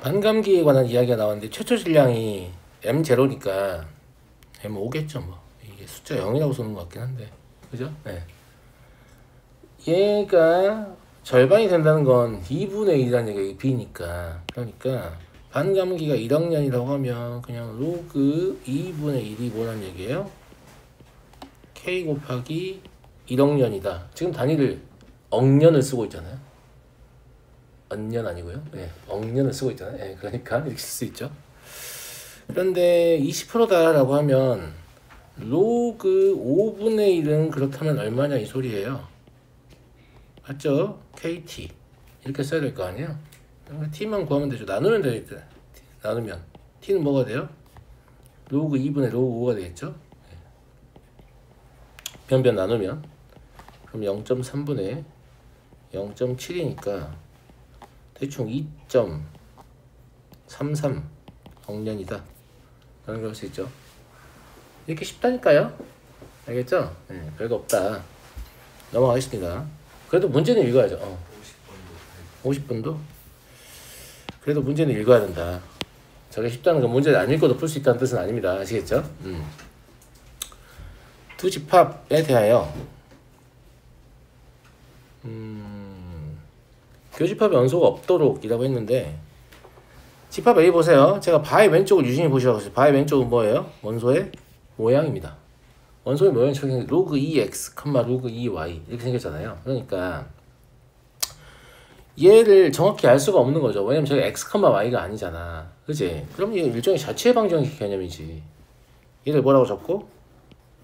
반감기에 관한 이야기가 나왔는데 최초 질량이 M0니까 M5겠죠 뭐. 이게 숫자 0이라고 쓰는 것 같긴 한데 그죠? 네. 얘가 절반이 된다는 건 2분의 1이라는 얘기가 B니까, 그러니까 반감기가 1억년이라고 하면 그냥 로그 2분의 1이 뭐란 얘기예요? K 곱하기 1억년이다. 지금 단위를 억년을 쓰고 있잖아요. 언년 아니고요. 네, 억년을 쓰고 있잖아요. 네, 그러니까 이렇게 쓸 수 있죠. 그런데 20%다라고 하면 로그 5분의 1은 그렇다면 얼마냐 이 소리예요. 맞죠? KT 이렇게 써야 될 거 아니에요. T만 구하면 되죠. 나누면 되겠죠. 나누면 T는 뭐가 돼요? 로그 2분의 로그 5가 되겠죠. 변변 나누면 그럼 0.3분의 0.7이니까 대충 2.33 억년이다 라는 걸 할 수 있죠. 이렇게 쉽다니까요. 알겠죠? 네, 별거 없다. 넘어가겠습니다. 그래도 문제는 읽어야죠. 50분도? 그래도 문제는 읽어야 된다. 저게 쉽다는 건 문제를 안 읽어도 풀 수 있다는 뜻은 아닙니다. 아시겠죠? 두 집합에 대하여 교집합의 원소가 없도록 이라고 했는데, 집합 A 보세요. 제가 바의 왼쪽을 유심히 보시라고 했어요. 바의 왼쪽은 뭐예요? 원소의 모양입니다. 원소의 모양이 로그 2x, 로그 2y 이렇게 생겼잖아요. 그러니까 얘를 정확히 알 수가 없는 거죠. 왜냐면 저게 x, y가 아니잖아. 그치? 그럼 이게 일종의 자체 방정식 개념이지. 얘를 뭐라고 적고?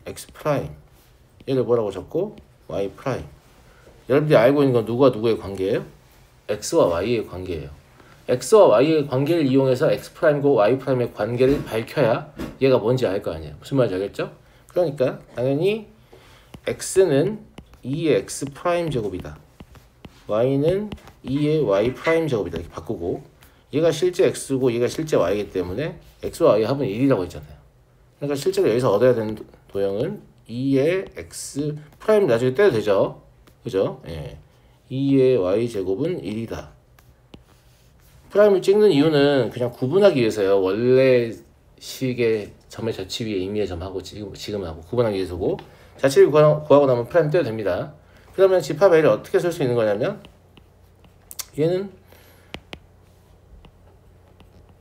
x 프라임. 얘를 뭐라고 적고? y 프라임. 여러분들이 알고 있는 건 누가 누구의 관계예요? x와 y의 관계예요. x와 y의 관계를 이용해서 x 프라임과 y 프라임의 관계를 밝혀야 얘가 뭔지 알 거 아니에요. 무슨 말인지 알겠죠? 그러니까 당연히 x는 2의 x 프라임 제곱이다. y는 2의 y 프라임 제곱이다. 이렇게 바꾸고, 얘가 실제 x고 얘가 실제 y이기 때문에 x와 y 합은 1이라고 했잖아요. 그러니까 실제로 여기서 얻어야 되는 도형은 2의 x 프라임 나중에 떼도 되죠. 그죠? 예. 2의 y 제곱은 1이다. 프라임을 찍는 이유는 그냥 구분하기 위해서요. 원래 식의 점의 저치 위에 임의의 점하고 지금하고 구분하기 위해서고, 자치를 구하고 나면 프라임 떼도 됩니다. 그러면 집합 A를 어떻게 쓸 수 있는 거냐면, 얘는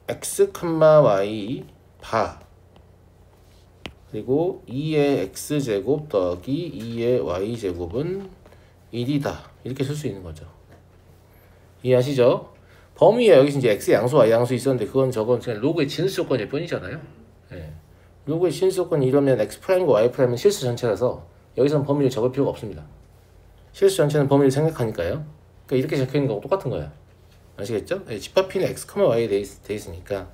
x, y 바 그리고 2의 x제곱 더하기 2의 y제곱은 1이다. 이렇게 쓸 수 있는 거죠. 이해하시죠? 범위에 여기 이제 x 양수, y 양수 있었는데 저건 그냥 로그의 진수 조건일 뿐이잖아요. 예. 로그의 진수 조건이 이러면 x 프라임과 y 프라임은 실수 전체라서 여기서는 범위를 적을 필요가 없습니다. 실수 전체는 범위를 생략하니까요. 그러니까 이렇게 적혀 있는 거하고 똑같은 거예요. 아시겠죠? 예, 집합 P는 x, y에 돼 있으니까.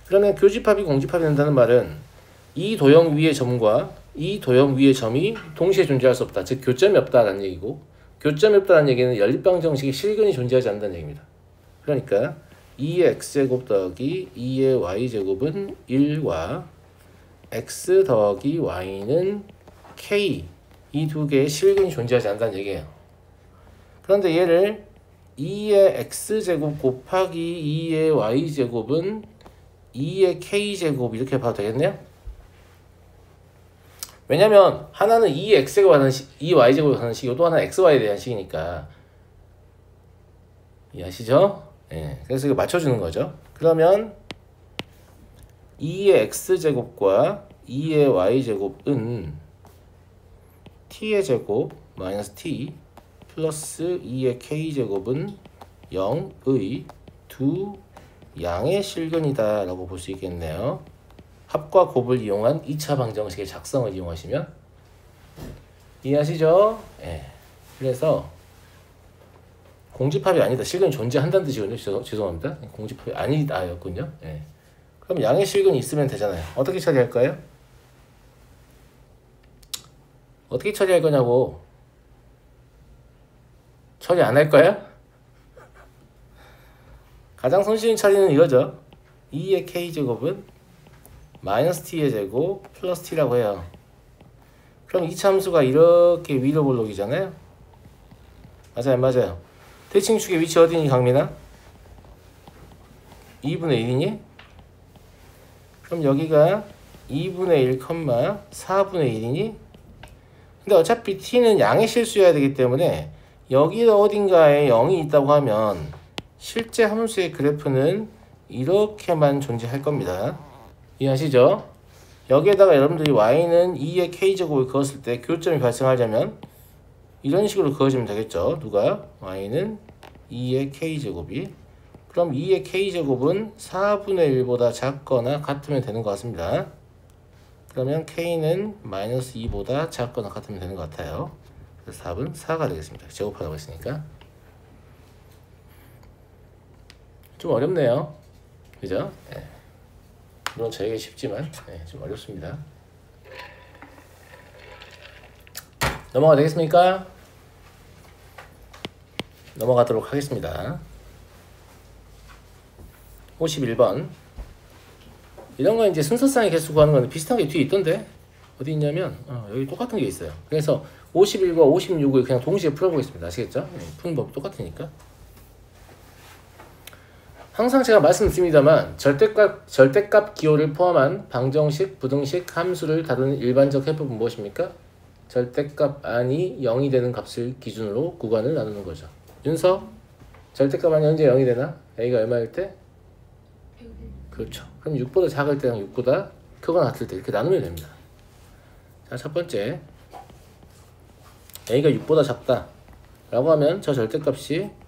그러면 교집합이 공집합이 된다는 말은 이 도형 위의 점과 이 도형 위의 점이 동시에 존재할 수 없다. 즉 교점이 없다라는 얘기고, 교점이 없다는 얘기는 연립방정식의 실근이 존재하지 않는다는 얘기입니다. 그러니까 2의 x제곱 더하기 2의 y제곱은 1과 x 더하기 y는 k, 이 두 개의 실근이 존재하지 않는다는 얘기예요. 그런데 얘를 2의 x제곱 곱하기 2의 y제곱은 2의 k제곱 이렇게 봐도 되겠네요? 왜냐면 하나는 2의 x제곱 하는 식, 2 y제곱 하는 식이고 또 하나는 xy에 대한 식이니까. 이해하시죠? 예. 그래서 이거 맞춰주는 거죠. 그러면 2의 x제곱과 2의 y제곱은 t의 제곱 마이너스 t 플러스 2의 k제곱은 0의 두 양의 실근이다 라고 볼 수 있겠네요. 합과 곱을 이용한 2차 방정식의 작성을 이용하시면. 이해하시죠? 예. 그래서 공집합이 아니다, 실근이 존재한다는 뜻이거든요. 죄송합니다. 공집합이 아니다였군요. 예. 그럼 양의 실근이 있으면 되잖아요. 어떻게 처리할까요? 어떻게 처리할 거냐고. 처리 안 할 거야? 가장 손쉬운 처리는 이거죠. 2의 k제곱은 마이너스 t의 제곱 플러스 t라고 해요. 그럼 이 참수가 이렇게 위로 볼록이잖아요. 맞아요. 대칭축의 위치 어디니 강민아? 2분의 1이니? 그럼 여기가 2분의 1, 4분의 1이니? 근데 어차피 t는 양의 실수여야 되기 때문에 여기 어딘가에 0이 있다고 하면 실제 함수의 그래프는 이렇게만 존재할 겁니다. 이해하시죠? 여기에다가 여러분들이 y는 2의 k제곱을 그었을 때 교점이 발생하려면 이런 식으로 그어지면 되겠죠. 누가? y는 2의 k제곱이. 그럼 2의 k제곱은 4분의 1보다 작거나 같으면 되는 것 같습니다. 그러면 k는 마이너스 2보다 작거나 같으면 되는 것 같아요. 그래서 답은 4가 되겠습니다. 제곱하라고 했으니까. 좀 어렵네요. 그죠? 네. 물론 저에게 쉽지만 좀 어렵습니다. 넘어가 되겠습니까? 넘어가도록 하겠습니다. 51번. 이런 건 이제 순서상의 개수 구하는 건데 비슷한 게 뒤에 있던데 어디 있냐면 여기 똑같은 게 있어요. 그래서 51과 56을 그냥 동시에 풀어보겠습니다. 아시겠죠? 푸는 법이 똑같으니까. 항상 제가 말씀드립니다만 절대값 기호를 포함한 방정식, 부등식, 함수를 다루는 일반적 해법은 무엇입니까? 절대값 안이 0이 되는 값을 기준으로 구간을 나누는 거죠. 윤서, 절대값 안이 언제 0이 되나? a가 얼마일 때? 그렇죠. 그럼 6보다 작을 때랑 6보다 크거나 같을 때 이렇게 나누면 됩니다. 자, 첫 번째 a가 6보다 작다 라고 하면 저 절대값이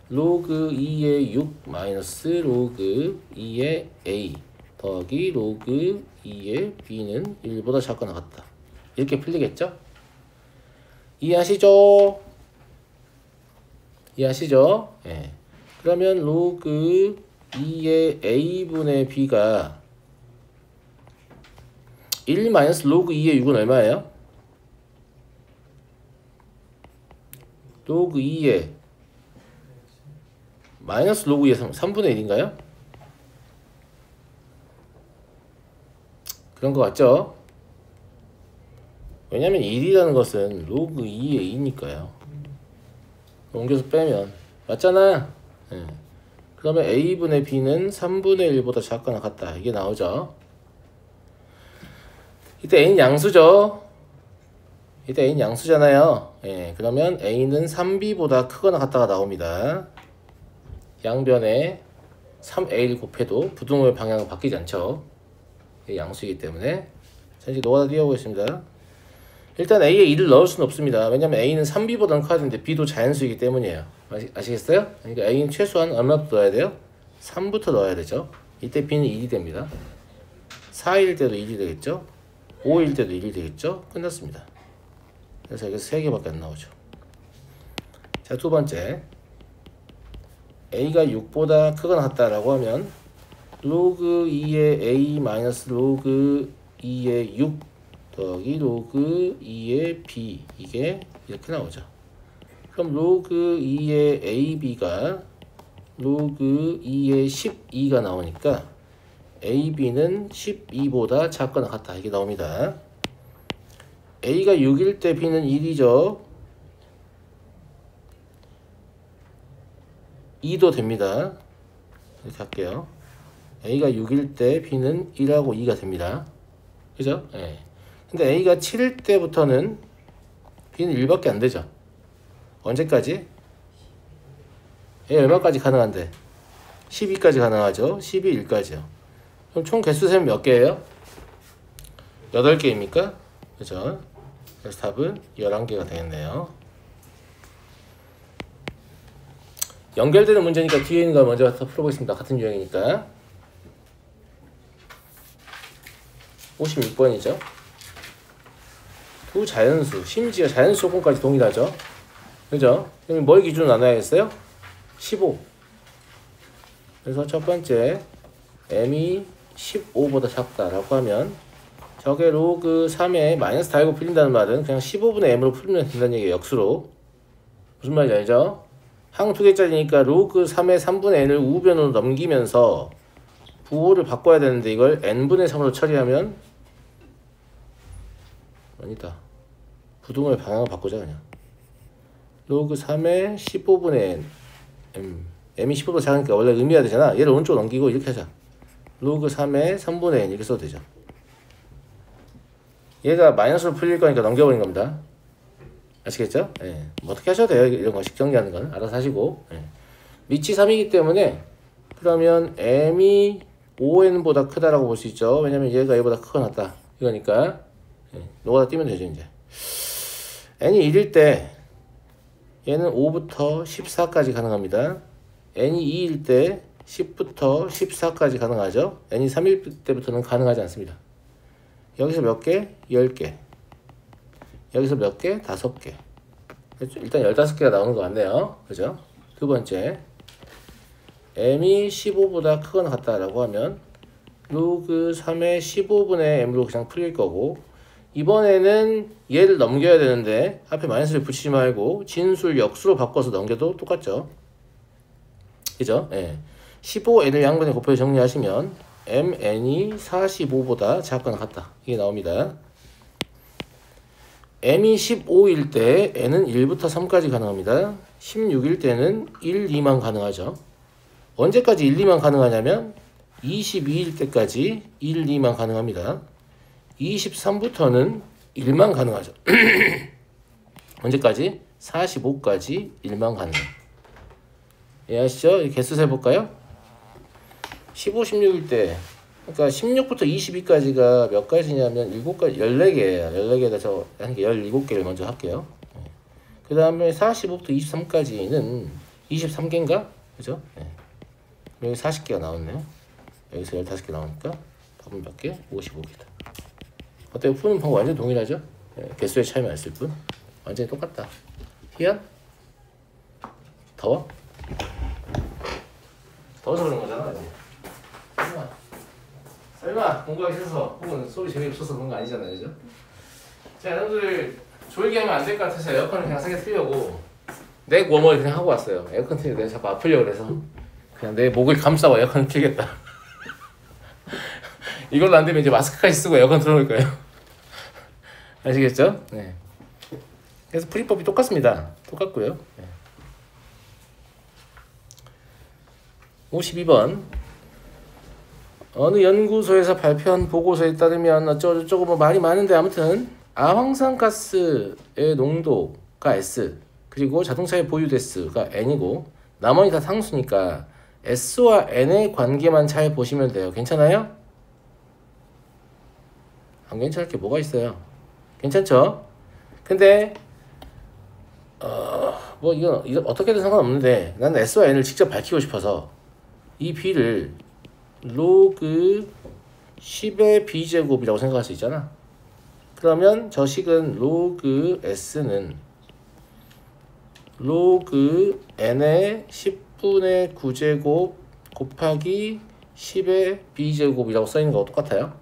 로그 2의 6 마이너스 로그 2의 a 더하기 로그 2의 b는 1보다 작거나 같다. 이렇게 풀리겠죠? 이해하시죠? 이해하시죠? 예. 그러면 로그 2의 a분의 b가 1 마이너스 로그 2의 6은 얼마예요? 로그 2의 마이너스 로그 2의 3분의 1인가요? 그런 거 같죠? 왜냐면 1이라는 것은 로그 2의 2니까요. 옮겨서 빼면 맞잖아. 네. 그러면 a분의 b는 3분의 1보다 작거나 같다. 이게 나오죠. 이때 a는 양수죠. 이때 a는 양수잖아요. 예, 그러면 a는 3b보다 크거나 같다가 나옵니다. 양변에 3a를 곱해도 부등호의 방향은 바뀌지 않죠. 이게 양수이기 때문에. 자, 이제 노가다 띄워보겠습니다. 일단 a에 2를 넣을 수는 없습니다. 왜냐면 a는 3b보다는 커야 되는데 b도 자연수이기 때문이에요. 아시겠어요? 그러니까 a는 최소한 얼마부터 넣어야 돼요? 3부터 넣어야 되죠. 이때 b는 1이 됩니다. 4일 때도 1이 되겠죠. 5일 때도 1이 되겠죠. 끝났습니다. 그래서 여기서 3개밖에 안 나오죠. 자, 두 번째 a가 6보다 크거나 같다라고 하면 로그 2의 a 마이너스 로그 2의 6 더하기 로그 2의 b 이게 이렇게 나오죠. 그럼 로그 2의 ab가 로그 2의 12가 나오니까 ab는 12보다 작거나 같다 이게 나옵니다. a가 6일 때 b는 1이죠. 2도 됩니다. 이렇게 할게요. a가 6일 때 b는 1하고 2가 됩니다. 그죠? 예. 근데 a가 7일 때부터는 b는 1밖에 안 되죠. 언제까지? a 얼마까지 가능한데? 12까지 가능하죠. 12, 1까지요. 그럼 총 개수 세면 몇 개예요? 8개입니까? 그죠? 그래서 답은 11개가 되겠네요. 연결되는 문제니까 뒤에 있는 거 먼저 풀어보겠습니다. 같은 유형이니까. 56번이죠. 두 자연수, 심지어 자연수 조건까지 동일하죠. 그죠? 그럼 뭘 기준으로 나눠야겠어요? 15. 그래서 첫 번째 m이 15보다 작다라고 하면 저게 로그 3에 마이너스 달고 풀린다는 말은 그냥 15분의 m으로 풀면 된다는 얘기예요. 역수로. 무슨 말인지 알죠? 항 두 개짜리니까 로그 3의 3분의 n을 우변으로 넘기면서 부호를 바꿔야 되는데 이걸 n분의 3으로 처리하면 아니다. 부등호의 방향을 바꾸자 그냥. 로그 3의 15분의 n m m이 15보다 작으니까 원래 의미해야 되잖아. 얘를 오른쪽으로 넘기고 이렇게 하자. 로그 3의 3분의 n 이렇게 써도 되죠. 얘가 마이너스로 풀릴 거니까 넘겨버린 겁니다. 아시겠죠? 예. 뭐 어떻게 하셔도 돼요. 이런 거식 정리하는 건 알아서 하시고. 예. 밑이 3이기 때문에 그러면 m이 5n보다 크다라고 볼 수 있죠. 왜냐면 얘가 얘보다 크거나 같다. 이거니까 예. 요거다 띄면 되죠. 이제 n이 1일 때 얘는 5부터 14까지 가능합니다. n이 2일 때 10부터 14까지 가능하죠. n이 3일 때부터는 가능하지 않습니다. 여기서 몇 개? 10개. 여기서 몇 개? 5개. 일단 15개가 나오는 것 같네요. 그죠? 두 번째, m이 15보다 크거나 같다라고 하면 로그 3의 15분의 m로 그냥 풀릴 거고, 이번에는 얘를 넘겨야 되는데 앞에 마이너스를 붙이지 말고 진술 역수로 바꿔서 넘겨도 똑같죠. 그죠? 예. 15n을 양변에 곱해서 정리하시면 mn이 45보다 작거나 같다. 이게 나옵니다. m이 15일 때 n은 1부터 3까지 가능합니다. 16일 때는 1, 2만 가능하죠. 언제까지 1, 2만 가능하냐면 22일 때까지 1, 2만 가능합니다. 23부터는 1만 가능하죠. 언제까지? 45까지 1만 가능해요. 이해하시죠? 개수 세볼까요? 15, 16일 때, 그러니까 16부터 22까지가 몇 가지냐면 7가지, 14개예요. 14개에서 한 17개를 먼저 할게요. 그 다음에 45부터 23까지는 23개인가? 그죠? 네. 여기 40개가 나왔네요. 여기서 15개 나오니까 답은 몇 개? 55개다. 어때요? 푸는 방법 완전 동일하죠? 네. 개수의 차이만 있을 뿐. 완전히 똑같다. 희연? 더워? 더워서 그런 거잖아. 설마 공부하기 싫어서 혹은 소리 재미없어서 그런 거 아니잖아요. 그죠? 자, 여러분들 졸게 하면 안 될 것 같아서 에어컨을 그냥 세게 틀려고 넥 워머를 그냥 하고 왔어요. 에어컨 틀리고 내가 자꾸 아프려고 그래서 그냥 내 목을 감싸고 에어컨을 틀겠다. 이걸로 안 되면 이제 마스크까지 쓰고 에어컨 틀어놓을 거예요. 아시겠죠? 네. 그래서 풀이법이 똑같습니다. 똑같고요. 네. 52번. 어느 연구소에서 발표한 보고서에 따르면 어쩌고저쩌고 뭐 말이 많은데 아무튼 아황산가스의 농도가 S 그리고 자동차의 보유 대수가 N이고 나머지 다 상수니까 S와 N의 관계만 잘 보시면 돼요. 괜찮아요? 안 괜찮을 게 뭐가 있어요? 괜찮죠? 근데 뭐 이거 어떻게든 상관없는데 나는 S와 N을 직접 밝히고 싶어서 이 B를 로그 10의 B제곱이라고 생각할 수 있잖아. 그러면 저 식은 로그 S는 로그 N의 10분의 9제곱 곱하기 10의 B제곱이라고 써있는 거하고 똑같아요.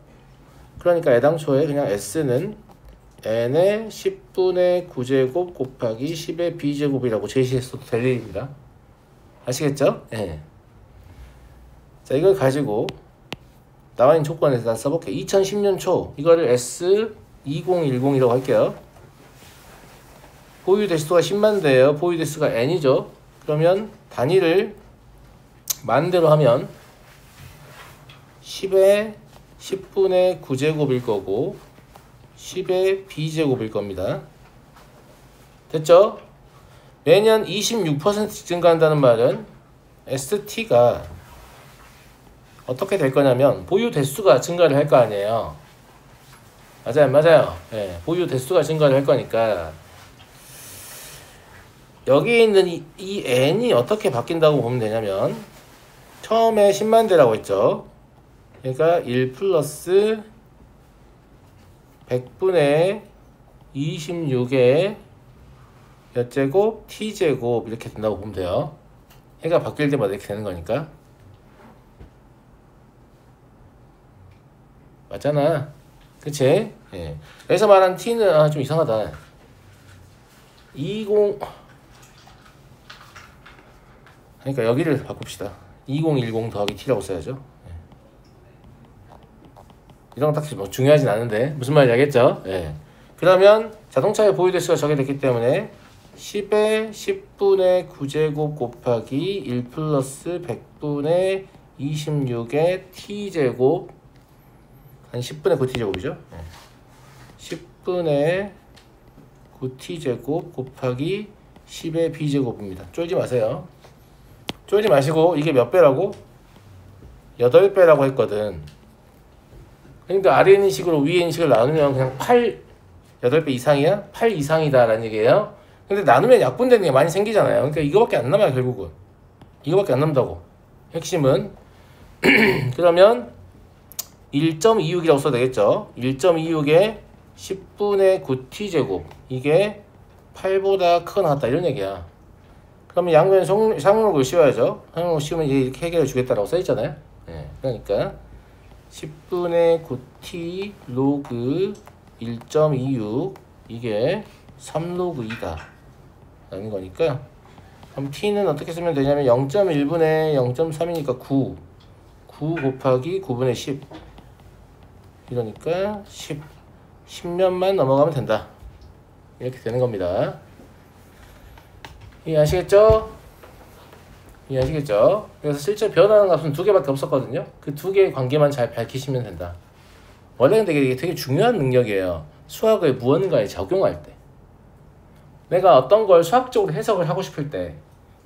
그러니까 애당초에 그냥 S는 N의 10분의 9제곱 곱하기 10의 B제곱이라고 제시했어도 될 일입니다. 아시겠죠? 네. 자, 이걸 가지고 나와 있는 조건에서 다 써볼게요. 2010년 초 이거를 S2010이라고 할게요. 보유 대수가 10만 대예요. 보유 대수가 N이죠. 그러면 단위를 만대로 하면 10의 10분의 9제곱일 거고 10의 B제곱일 겁니다. 됐죠? 매년 26%씩 증가한다는 말은 ST가 어떻게 될 거냐면 보유 대수가 증가를 할 거 아니에요. 맞아요, 맞아요. 네, 보유 대수가 증가를 할 거니까 여기 있는 이 n이 어떻게 바뀐다고 보면 되냐면 처음에 10만 대라고 했죠. 그러니까 1 플러스 100분의 26의 몇 제곱 t제곱 이렇게 된다고 보면 돼요. 해가 바뀔 때마다 이렇게 되는 거니까. 맞잖아. 그치? 예. 여기서 말한 t는 좀 이상하다. 20 그러니까 여기를 바꿉시다. 2010 더하기 t라고 써야죠. 예. 이런 거 딱히 뭐 중요하진 않은데 무슨 말인지 알겠죠? 예. 그러면 자동차의 보유 대수가 적게 됐기 때문에 10에 10분의 9제곱 곱하기 1 플러스 100분의 26의 t제곱 한 10분의 9t제곱이죠. 10분의 9t제곱 곱하기 10의 b제곱입니다. 쫄지 마세요. 쫄지 마시고 이게 몇 배라고? 8배라고 했거든. 그러니까 아래 있는 식으로 위에 있는 식을 나누면 그냥 8배 이상이야? 8 이상이다 라는 얘기예요. 근데 나누면 약분되는 게 많이 생기잖아요. 그러니까 이거밖에 안 남아요. 결국은 이거밖에 안 남다고. 핵심은 그러면 1.26이라고 써도 되겠죠. 1.26에 10분의 9t제곱 이게 8보다 크거나 같다 이런 얘기야. 그러면 양변 상록을 씌워야죠. 상록을 씌우면 이렇게 해결해 주겠다라고 써있잖아요. 네, 그러니까 10분의 9t 로그 1.26 이게 3로그 2다 라는 거니까, 그럼 t는 어떻게 쓰면 되냐면 0.1분의 0.3이니까 9 곱하기 9분의 10 이러니까 10년만 넘어가면 된다 이렇게 되는 겁니다. 이해하시겠죠? 이해하시겠죠? 그래서 실제 변하는 값은 2개밖에 없었거든요. 그 2개의 관계만 잘 밝히시면 된다. 원래 근데 이게 되게 중요한 능력이에요. 수학을 무언가에 적용할 때, 내가 어떤 걸 수학적으로 해석을 하고 싶을 때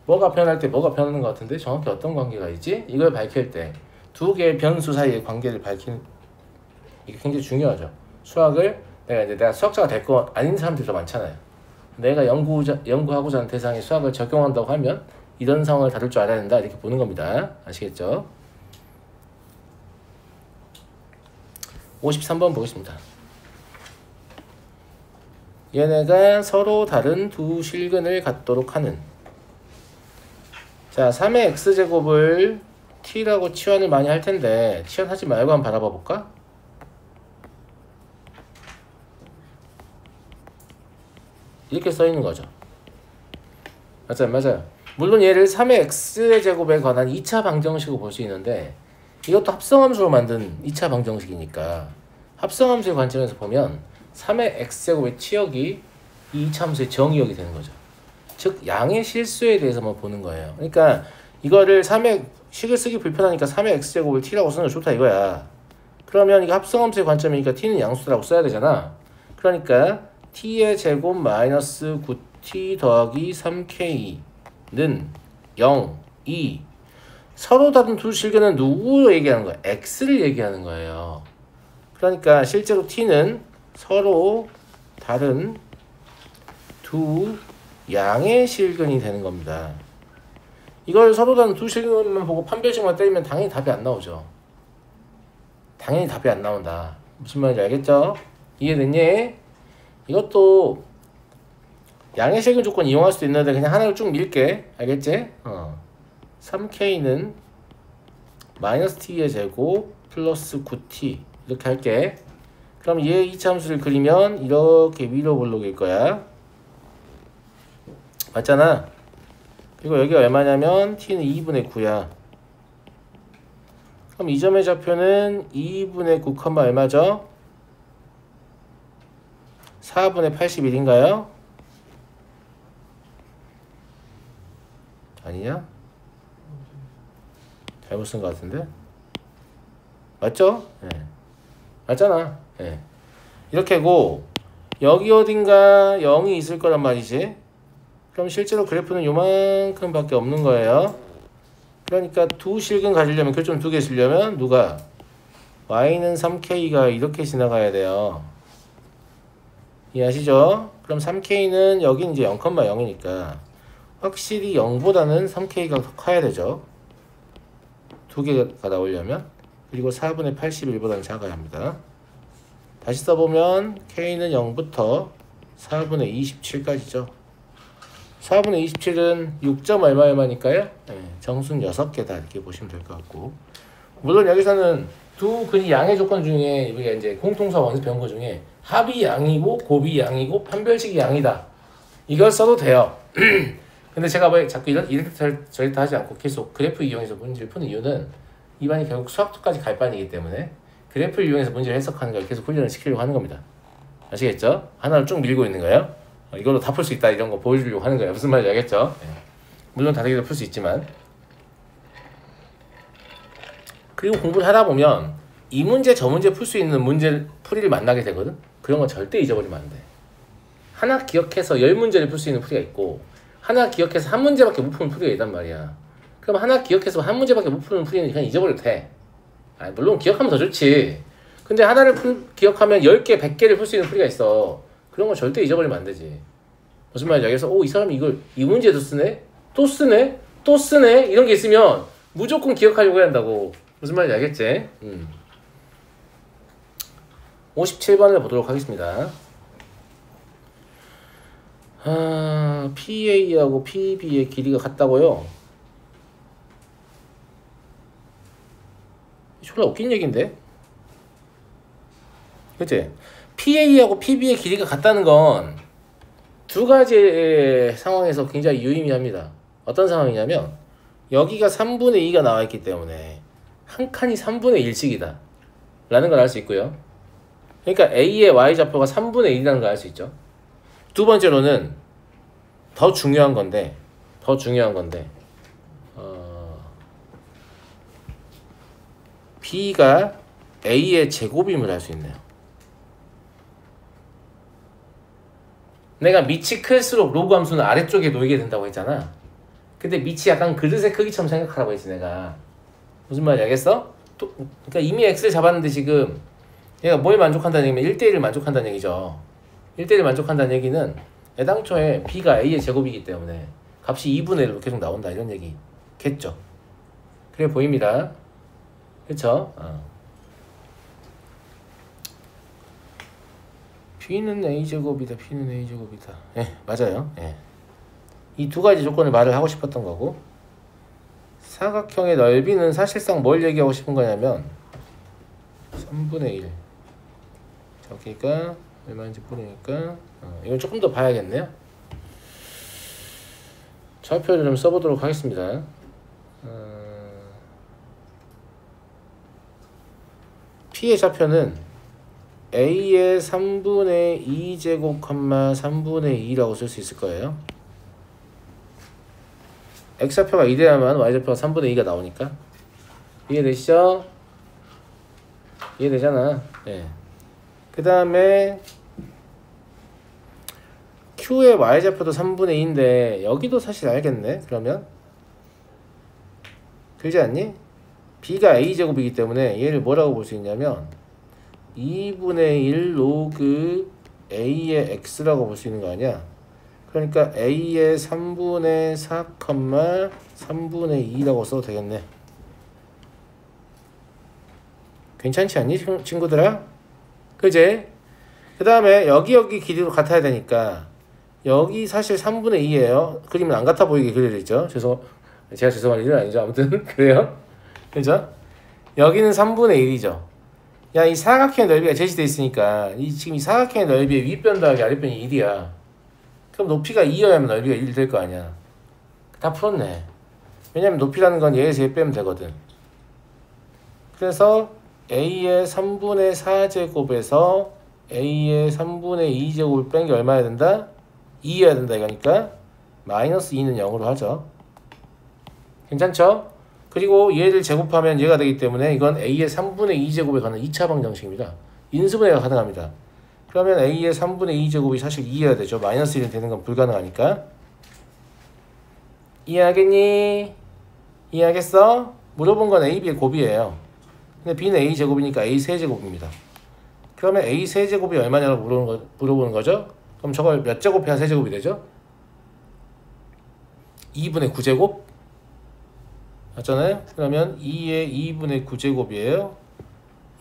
뭐가 변할 때 뭐가 변하는 것 같은데 정확히 어떤 관계가 있지? 이걸 밝힐 때 2개의 변수 사이의 관계를 밝히는 이게 굉장히 중요하죠. 수학을 내가 수학자가 될 거 아닌 사람들이 더 많잖아요. 내가 연구하고자 하는 대상에 수학을 적용한다고 하면 이런 상황을 다룰 줄 알아야 된다 이렇게 보는 겁니다. 아시겠죠? 53번 보겠습니다. 얘네가 서로 다른 두 실근을 갖도록 하는, 자 3의 x제곱을 t라고 치환을 많이 할 텐데 치환하지 말고 한번 바라봐 볼까? 이렇게 써 있는 거죠. 맞아요. 물론 얘를 3의 x의 제곱에 관한 2차 방정식으로 볼 수 있는데 이것도 합성함수로 만든 2차 방정식이니까 합성함수의 관점에서 보면 3의 x제곱의 치역이 이 2차 함수의 정의역이 되는 거죠. 즉 양의 실수에 대해서만 보는 거예요. 그러니까 이거를 3의 식을 쓰기 불편하니까 3의 x제곱을 t라고 쓰는 게 좋다 이거야. 그러면 이거 합성함수의 관점이니까 t는 양수라고 써야 되잖아. 그러니까 t의 제곱 마이너스 9t 더하기 3k는 0, 2. 서로 다른 두 실근은 누구를 얘기하는 거야? x를 얘기하는 거예요. 그러니까 실제로 t는 서로 다른 두 양의 실근이 되는 겁니다. 이걸 서로 다른 두 실근만 보고 판별식만 때리면 당연히 답이 안 나오죠. 당연히 답이 안 나온다. 무슨 말인지 알겠죠? 이해됐니? 이것도 양의 실근 조건 이용할 수도 있는데 그냥 하나를 쭉 밀게. 알겠지? 3k는 마이너스 t의 제곱 플러스 9t 이렇게 할게. 그럼 얘의 2차 함수를 그리면 이렇게 위로 볼록일 거야. 맞잖아? 그리고 여기가 얼마냐면 t는 2분의 9야. 그럼 이 점의 좌표는 2분의 9, 얼마죠? 4분의 81인가요? 아니냐? 잘못 쓴 것 같은데? 맞죠? 네. 맞잖아. 네. 이렇게고 여기 어딘가 0이 있을 거란 말이지. 그럼 실제로 그래프는 요만큼 밖에 없는 거예요. 그러니까 두 실근 가지려면, 교점 2개 쓰려면 누가? y는 3k가 이렇게 지나가야 돼요. 이해하시죠? 그럼 3k는 여긴 이제 0,0이니까 확실히 0보다는 3k가 더 커야 되죠. 2개가 나오려면. 그리고 4분의 81보다는 작아야 합니다. 다시 써보면 k는 0부터 4분의 27까지죠. 4분의 27은 6점 얼마니까요? 네, 정수는 6개다 이렇게 보시면 될 것 같고, 물론 여기서는 두 근이 양의 조건 중에 우리가 이제 공통수학 원에서 배운 것 중에 합이 양이고 곱이 양이고 판별식이 양이다 이걸 써도 돼요. 근데 제가 왜 자꾸 이렇게 저렇게 하지 않고 계속 그래프 이용해서 문제를 푸는 이유는 이 반이 결국 수학도까지 갈 반이기 때문에 그래프를 이용해서 문제를 해석하는 걸 계속 훈련을 시키려고 하는 겁니다. 아시겠죠? 하나를 쭉 밀고 있는 거예요. 이걸로 다 풀 수 있다 이런 거 보여주려고 하는 거예요. 무슨 말인지 알겠죠? 예. 물론 다르게도 풀 수 있지만. 그리고 공부를 하다 보면 이 문제 저 문제 풀 수 있는 문제 풀이를 만나게 되거든. 그런 건 절대 잊어버리면 안 돼. 하나 기억해서 10문제를 풀 수 있는 풀이가 있고 하나 기억해서 한 문제밖에 못 푸는 풀이가 있단 말이야. 그럼 하나 기억해서 한 문제밖에 못 푸는 풀이는 그냥 잊어버려도 돼. 물론 기억하면 더 좋지. 근데 하나를 기억하면 10개, 100개를 풀 수 있는 풀이가 있어. 그런 건 절대 잊어버리면 안 되지. 무슨 말인지 알겠어? 이 사람이 이걸 이 문제도 쓰네? 또 쓰네? 또 쓰네? 이런 게 있으면 무조건 기억하려고 해야 한다고. 무슨 말인지 알겠지? 57번을 보도록 하겠습니다. PA하고 PB의 길이가 같다고요? 졸라 웃긴 얘기인데? 그치? PA하고 PB의 길이가 같다는 건 두 가지의 상황에서 굉장히 유의미합니다. 어떤 상황이냐면 여기가 3분의 2가 나와 있기 때문에 한 칸이 3분의 1씩이다 라는 걸 알 수 있고요. 그러니까 A의 Y좌표가 3분의 1이라는 걸 알 수 있죠. 두 번째로는 더 중요한 건데 B가 A의 제곱임을 알 수 있네요. 내가 밑이 클수록 로그 함수는 아래쪽에 놓이게 된다고 했잖아. 근데 밑이 약간 그릇의 크기처럼 생각하라고 했지 내가. 무슨 말인지 알겠어? 그러니까 이미 x를 잡았는데 지금 얘가 뭐에 만족한다는 얘기면 1대1을 만족한다는 얘기죠. 1대1을 만족한다는 얘기는 애당초에 b가 a의 제곱이기 때문에 값이 2분의 1로 계속 나온다 이런 얘기겠죠. 그래 보입니다. 그쵸? b는 a제곱이다. b는 a제곱이다. 예, 맞아요. 예. 이 두 가지 조건을 말을 하고 싶었던 거고 사각형의 넓이는 사실상 뭘 얘기하고 싶은 거냐면 3분의 1 저기가 얼마인지 모르니까 이건 조금 더 봐야겠네요. 좌표를 좀 써보도록 하겠습니다. P의 좌표는 A의 3분의 2제곱, 3분의 2라고 쓸 수 있을 거예요. X좌표가 2돼야만 Y좌표가 3분의 2가 나오니까. 이해되시죠? 이해되잖아. 네. 그 다음에 Q의 Y좌표도 3분의 2인데 여기도 사실 알겠네. 그러면 그러지 않니? B가 A제곱이기 때문에 얘를 뭐라고 볼 수 있냐면 2분의 1 로그 A의 X라고 볼 수 있는 거 아니야? 그러니까 A의 3분의 4, 3분의 2라고 써도 되겠네. 괜찮지 않니 친구들아? 그지? 그 다음에 여기 길이도 같아야 되니까 여기 사실 3분의 2예요. 그림은 안 같아 보이게 그려져 있죠. 제가 죄송할 일은 아니죠. 아무튼 그래요. 그죠? 여기는 3분의 1이죠. 야, 이 사각형의 넓이가 제시되어 있으니까 지금 이 사각형의 넓이의 윗변 더하기 아랫변이 1이야. 그럼 높이가 2여야만 넓이가 1 될 거 아니야. 다 풀었네. 왜냐면 높이라는 건 얘에서 얘 빼면 되거든. 그래서 A의 3분의 4제곱에서 A의 3분의 2제곱을 뺀 게 얼마야 된다? 2여야 된다 이거니까 마이너스 2는 0으로 하죠. 괜찮죠? 그리고 얘를 제곱하면 얘가 되기 때문에 이건 A의 3분의 2제곱에 관한 2차 방정식입니다. 인수분해가 가능합니다. 그러면 A의 3분의 2제곱이 사실 2여야 되죠. 마이너스 1은 되는 건 불가능하니까. 이해하겠니? 이해하겠어? 물어본 건 A, B의 곱이에요. 근데 B는 A제곱이니까 A 세제곱입니다. 그러면 A 세제곱이 얼마냐고 물어보는 거죠? 그럼 저걸 몇 제곱해야 세제곱이 되죠? 2분의 9제곱? 맞잖아요? 그러면 2의 2분의 9제곱이에요.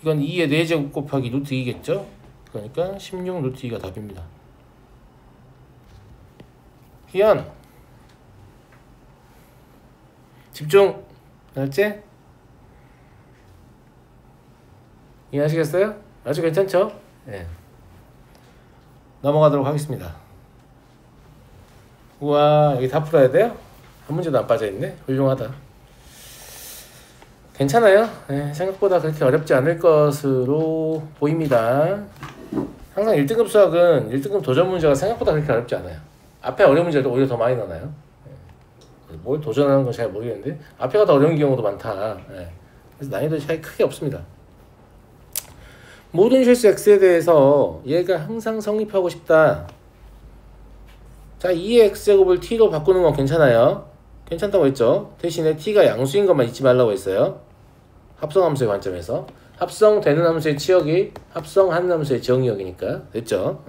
이건 2의 4제곱 곱하기 루트 2겠죠? 그러니까 16 루트 2가 답입니다. 희연 집중! 알았지? 이해하시겠어요? 아주 괜찮죠? 네. 넘어가도록 하겠습니다. 우와, 여기 다 풀어야 돼요? 한 문제도 안 빠져있네? 훌륭하다. 괜찮아요. 네, 생각보다 그렇게 어렵지 않을 것으로 보입니다. 항상 1등급 수학은 1등급 도전 문제가 생각보다 그렇게 어렵지 않아요. 앞에 어려운 문제도 오히려 더 많이 나나요? 뭘 도전하는 건 잘 모르겠는데 앞에가 더 어려운 경우도 많다. 그래서 난이도 차이 크게 없습니다. 모든 실수 x에 대해서 얘가 항상 성립하고 싶다. 자, 2의 x제곱을 t로 바꾸는 건 괜찮아요. 괜찮다고 했죠. 대신에 t가 양수인 것만 잊지 말라고 했어요. 합성함수의 관점에서. 합성되는 함수의 치역이 합성하는 함수의 정의역이니까 됐죠.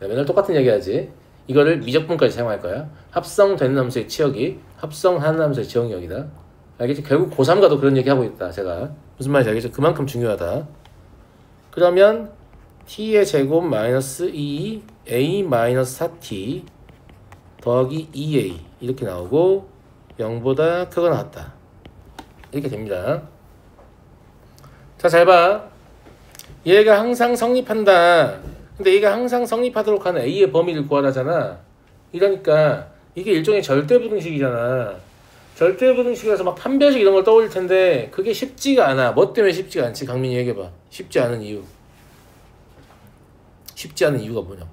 맨날 똑같은 얘기 하지. 이거를 미적분까지 사용할 거야. 합성되는 함수의 치역이 합성하는 함수의 정의역이다. 알겠지? 결국 고3가도 그런 얘기 하고 있다. 제가 무슨 말인지 알겠죠? 그만큼 중요하다. 그러면 t의 제곱 마이너스 2 a 마이너스 4t 더하기 2a 이렇게 나오고 0보다 크거나 같다. 이렇게 됩니다. 자, 잘 봐. 얘가 항상 성립한다. 근데 얘가 항상 성립하도록 하는 a의 범위를 구하라잖아. 이러니까 이게 일종의 절대부등식이잖아. 절대부등식이라서 막 판별식 이런 걸 떠올릴 텐데 그게 쉽지가 않아. 뭐 때문에 쉽지가 않지? 강민이 얘기해봐. 쉽지 않은 이유. 쉽지 않은 이유가 뭐냐고.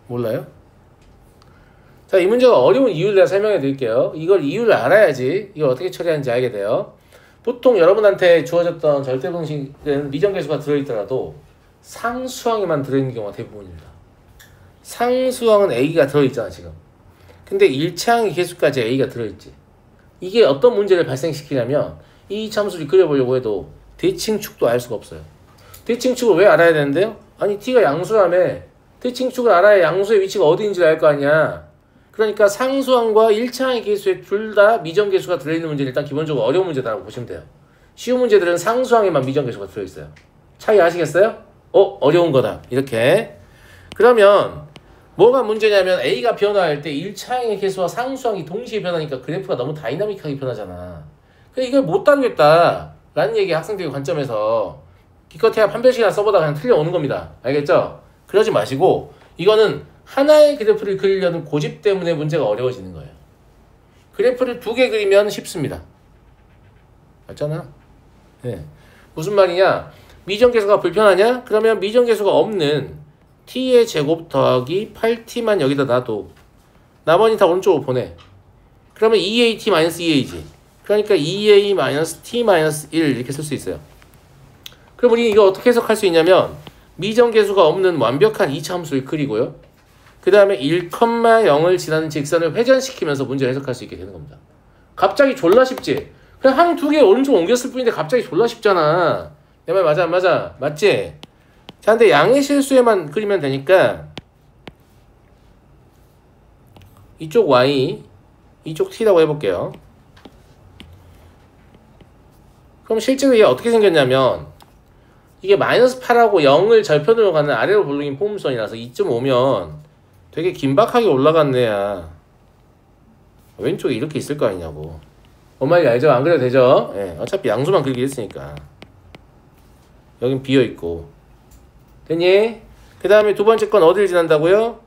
몰라요? 자, 이 문제가 어려운 이유를 내가 설명해 드릴게요. 이걸 이유를 알아야지 이걸 어떻게 처리하는지 알게 돼요. 보통 여러분한테 주어졌던 절대분식은 미정계수가 들어있더라도 상수항에만 들어있는 경우가 대부분입니다. 상수항은 A가 들어있잖아 지금. 근데 1차항의 계수까지 A가 들어있지. 이게 어떤 문제를 발생시키냐면 이 참수를 그려보려고 해도 대칭축도 알 수가 없어요. 대칭축을 왜 알아야 되는데요? 아니 t가 양수라며 대칭축을 알아야 양수의 위치가 어디인지를 알 거 아니야. 그러니까 상수항과 1차항의 계수에 둘 다 미정계수가 들어있는 문제는 일단 기본적으로 어려운 문제다라고 보시면 돼요. 쉬운 문제들은 상수항에만 미정계수가 들어있어요. 차이 아시겠어요? 어려운 거다. 이렇게. 그러면 뭐가 문제냐면 A가 변화할 때 1차항의 계수와 상수항이 동시에 변하니까 그래프가 너무 다이나믹하게 변하잖아. 그러니까 이걸 못 다루겠다 라는 얘기 학생들의 관점에서 기껏해야 판별식이나 써보다 그냥 틀려오는 겁니다. 알겠죠? 그러지 마시고 이거는 하나의 그래프를 그리려는 고집 때문에 문제가 어려워지는 거예요. 그래프를 2개 그리면 쉽습니다. 맞잖아? 네. 무슨 말이냐? 미정계수가 불편하냐? 그러면 미정계수가 없는 t의 제곱 더하기 8t만 여기다 놔도 나머지 다 오른쪽으로 보내. 그러면 2at-2a지. 그러니까 2a-t-1 이렇게 쓸 수 있어요. 그럼 우리 이거 어떻게 해석할 수 있냐면 미정계수가 없는 완벽한 2차 함수를 그리고요. 그 다음에 1,0을 지나는 직선을 회전시키면서 문제를 해석할 수 있게 되는 겁니다. 갑자기 졸라 쉽지? 그냥 항 2개 오른쪽 옮겼을 뿐인데 갑자기 졸라 쉽잖아. 내 말 맞아 안 맞아? 맞지? 자, 근데 양의 실수에만 그리면 되니까 이쪽 y, 이쪽 t라고 해볼게요. 그럼 실제로 이게 어떻게 생겼냐면 이게 마이너스 8하고 0을 절편으로 가는 아래로 볼륨인 포음선이라서 2.5면 되게 긴박하게 올라갔네야. 왼쪽에 이렇게 있을 거 아니냐고. 엄마가 알죠? 안 그래도 되죠? 예, 어차피 양수만 그리기 했으니까. 여긴 비어있고. 됐니? 그 다음에 두 번째 건 어디를 지난다고요?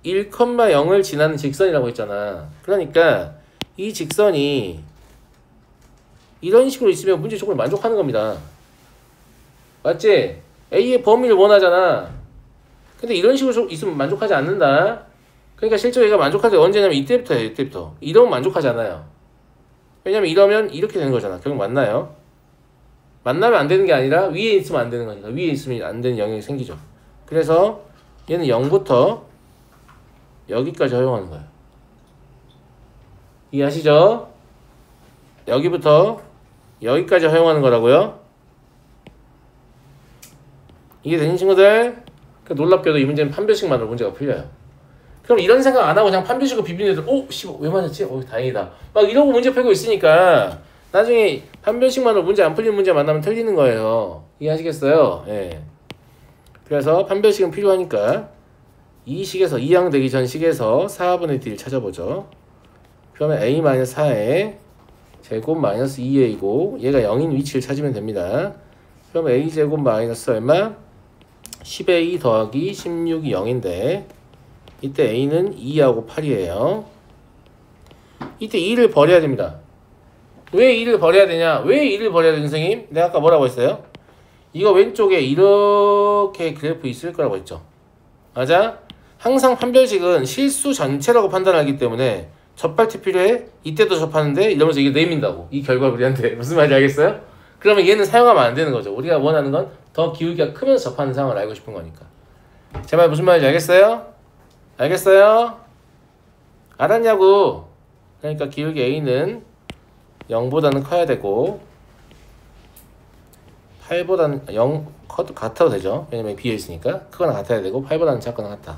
1,0을 지나는 직선이라고 했잖아. 그러니까 이 직선이 이런 식으로 있으면 문제 조건을 만족하는 겁니다. 맞지? A의 범위를 원하잖아. 근데 이런 식으로 있으면 만족하지 않는다. 그러니까 실제로 얘가 만족하지 언제냐면 이때부터예요. 이때부터. 이러면 만족하지 않아요. 왜냐면 이러면 이렇게 되는 거잖아. 결국 만나요. 만나면 안 되는 게 아니라 위에 있으면 안 되는 거니까. 위에 있으면 안 되는 영역이 생기죠. 그래서 얘는 0부터 여기까지 허용하는 거예요. 이해하시죠? 여기부터 여기까지 허용하는 거라고요. 이게 되는 친구들? 놀랍게도 이 문제는 판별식만으로 문제가 풀려요. 그럼 이런 생각 안 하고 그냥 판별식으로 비비는 애들 왜 맞았지? 다행이다. 막 이러고 문제 풀고 있으니까 나중에 판별식만으로 문제 안 풀리는 문제 만나면 틀리는 거예요. 이해하시겠어요? 예. 그래서 판별식은 필요하니까 이 식에서 2항 되기 전 식에서 4분의 d를 찾아보죠. 그러면 a-4에 제곱 마이너스 2a고 얘가 0인 위치를 찾으면 됩니다. 그럼 a제곱 마이너스 얼마? 10a 더하기 16이 0인데 이때 a는 2하고 8이에요. 이때 2를 버려야 됩니다. 왜 2를 버려야 되냐? 왜 2를 버려야 되냐 선생님? 내가 아까 뭐라고 했어요? 이거 왼쪽에 이렇게 그래프 있을 거라고 했죠. 맞아? 항상 판별식은 실수 전체라고 판단하기 때문에 접할 때 필요해? 이때도 접하는데 이러면서 이게 내민다고. 이 결과물이한테. 무슨 말인지 알겠어요? 그러면 얘는 사용하면 안 되는 거죠. 우리가 원하는 건 더 기울기가 크면서 접하는 상황을 알고 싶은 거니까. 제 말 무슨 말인지 알겠어요? 알겠어요? 알았냐고. 그러니까 기울기 A는 0보다는 커야 되고 8보다는 0 같아도 되죠. 왜냐면 비어 있으니까. 크거나 같아야 되고 8보다는 작거나 같다.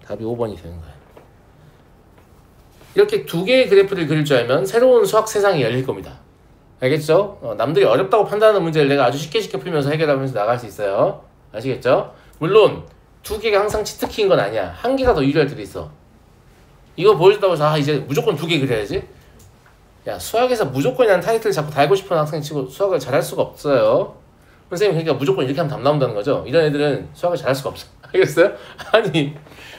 답이 5번이 되는 거예요. 이렇게 두 개의 그래프를 그릴 줄 알면 새로운 수학 세상이 열릴 겁니다. 알겠죠? 남들이 어렵다고 판단하는 문제를 내가 아주 쉽게 풀면서 해결하면서 나갈 수 있어요. 아시겠죠? 물론 두 개가 항상 치트키인 건 아니야. 한 개가 더 유리할 때도 있어. 이거 보여준다고 해서 이제 무조건 두 개 그려야지? 야, 수학에서 무조건이라는 타이틀을 자꾸 달고 싶은 학생 치고 수학을 잘할 수가 없어요. 선생님 그러니까 무조건 이렇게 하면 답 나온다는 거죠? 이런 애들은 수학을 잘할 수가 없어. 알겠어요? 아니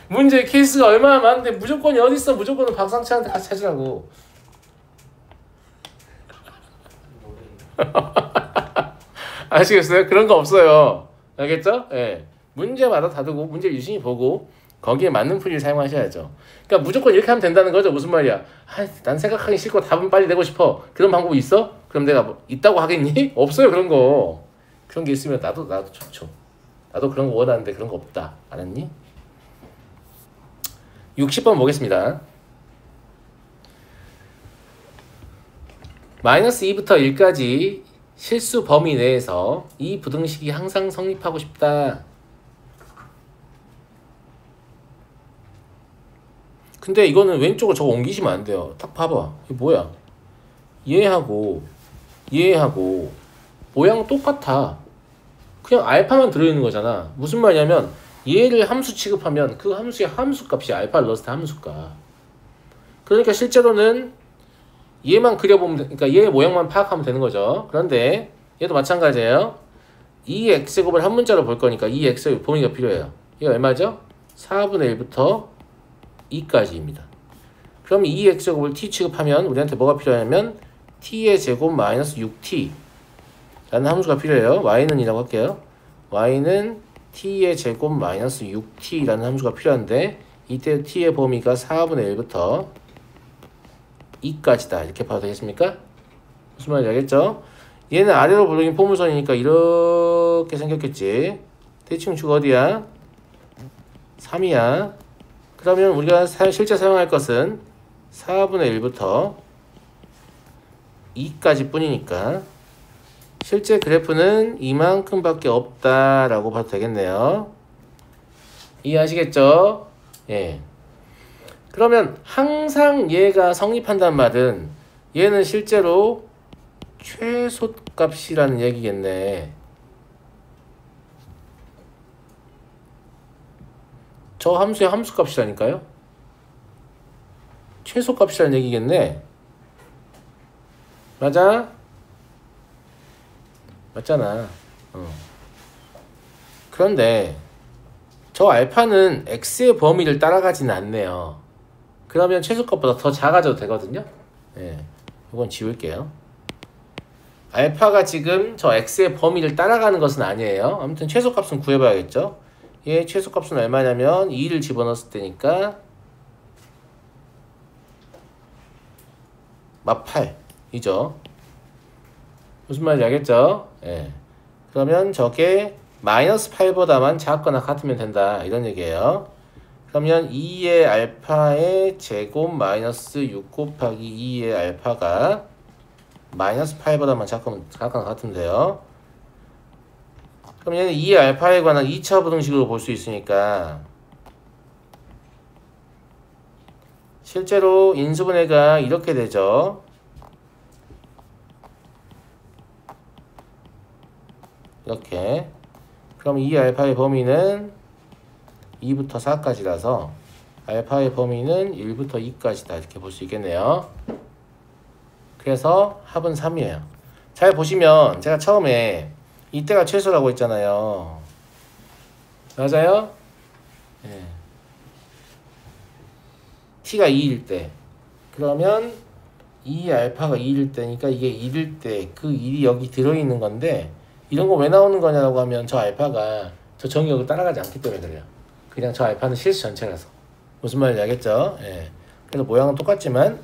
문제 케이스가 얼마나 많은데 무조건이 어딨어? 무조건은 박상철한테 같이 찾으라고. 아시겠어요? 그런 거 없어요. 알겠죠? 예. 문제마다 다르고 문제를 유심히 보고 거기에 맞는 풀이를 사용하셔야죠. 그러니까 무조건 이렇게 하면 된다는 거죠. 무슨 말이야? 난 생각하기 싫고 답은 빨리 내고 싶어. 그런 방법이 있어? 그럼 내가 뭐 있다고 하겠니? 없어요 그런 거. 그런 게 있으면 나도 좋죠. 나도 그런 거 원하는데 그런 거 없다. 알았니? 60번 보겠습니다. 마이너스 2부터 1까지 실수 범위 내에서 이 부등식이 항상 성립하고 싶다. 근데 이거는 왼쪽으로 저거 옮기시면 안 돼요. 딱 봐봐. 이게 뭐야? 얘하고 모양 똑같아. 그냥 알파만 들어있는 거잖아. 무슨 말이냐면 얘를 함수 취급하면 그 함수의 함수값이 알파를 넣었을 때 함수값. 그러니까 실제로는 얘만 그려보면 그러니까 얘의 모양만 파악하면 되는 거죠. 그런데 얘도 마찬가지예요. 이 x제곱을 한 문자로 볼 거니까 이 x의 범위가 필요해요. 이거 얼마죠? 4분의 1부터 2까지입니다. 그럼 이 x제곱을 t 취급하면 우리한테 뭐가 필요하냐면 t의 제곱 마이너스 6t 라는 함수가 필요해요. y는 이라고 할게요. y는 t의 제곱 마이너스 6t 라는 함수가 필요한데 이때 t의 범위가 4분의 1부터 2까지다. 이렇게 봐도 되겠습니까? 무슨 말인지 알겠죠? 얘는 아래로 볼륨 포물선이니까 이렇게 생겼겠지. 대칭축 어디야? 3이야. 그러면 우리가 실제 사용할 것은 4분의 1부터 2까지 뿐이니까 실제 그래프는 이만큼밖에 없다라고 봐도 되겠네요. 이해하시겠죠? 예. 그러면 항상 얘가 성립한다는 말은 얘는 실제로 최소값이라는 얘기겠네. 저 함수의 함수값이라니까요. 최소값이라는 얘기겠네. 맞아? 맞잖아. 그런데 저 알파는 x의 범위를 따라가지는 않네요. 그러면 최소값보다 더 작아져도 되거든요. 예, 이건 지울게요. 알파가 지금 저 x의 범위를 따라가는 것은 아니에요. 아무튼 최소값은 구해봐야겠죠. 얘 최소값은 얼마냐면 2를 집어넣었을 때니까 막 8이죠. 무슨 말인지 알겠죠? 예. 그러면 저게 마이너스 8보다만 작거나 같으면 된다. 이런 얘기예요. 그러면 2의 알파의 제곱 마이너스 6 곱하기 2의 알파가 마이너스 8보다만 작거나 같으면 돼요. 그럼 얘는 2의 알파에 관한 2차 부등식으로 볼 수 있으니까 실제로 인수분해가 이렇게 되죠. 이렇게. 그럼 2 알파의 범위는 2부터 4까지라서 알파의 범위는 1부터 2까지다. 이렇게 볼 수 있겠네요. 그래서 합은 3이에요. 잘 보시면 제가 처음에 이때가 최소라고 했잖아요. 맞아요? 네. t가 2일 때 그러면 2 알파가 2일 때니까 이게 1일 때 그 1이 여기 들어있는 건데 이런 거 왜 나오는 거냐라고 하면 저 알파가 저 정의역을 따라가지 않기 때문에 그래요. 그냥 저 알파는 실수 전체라서. 무슨 말인지 알겠죠? 예. 그래서 모양은 똑같지만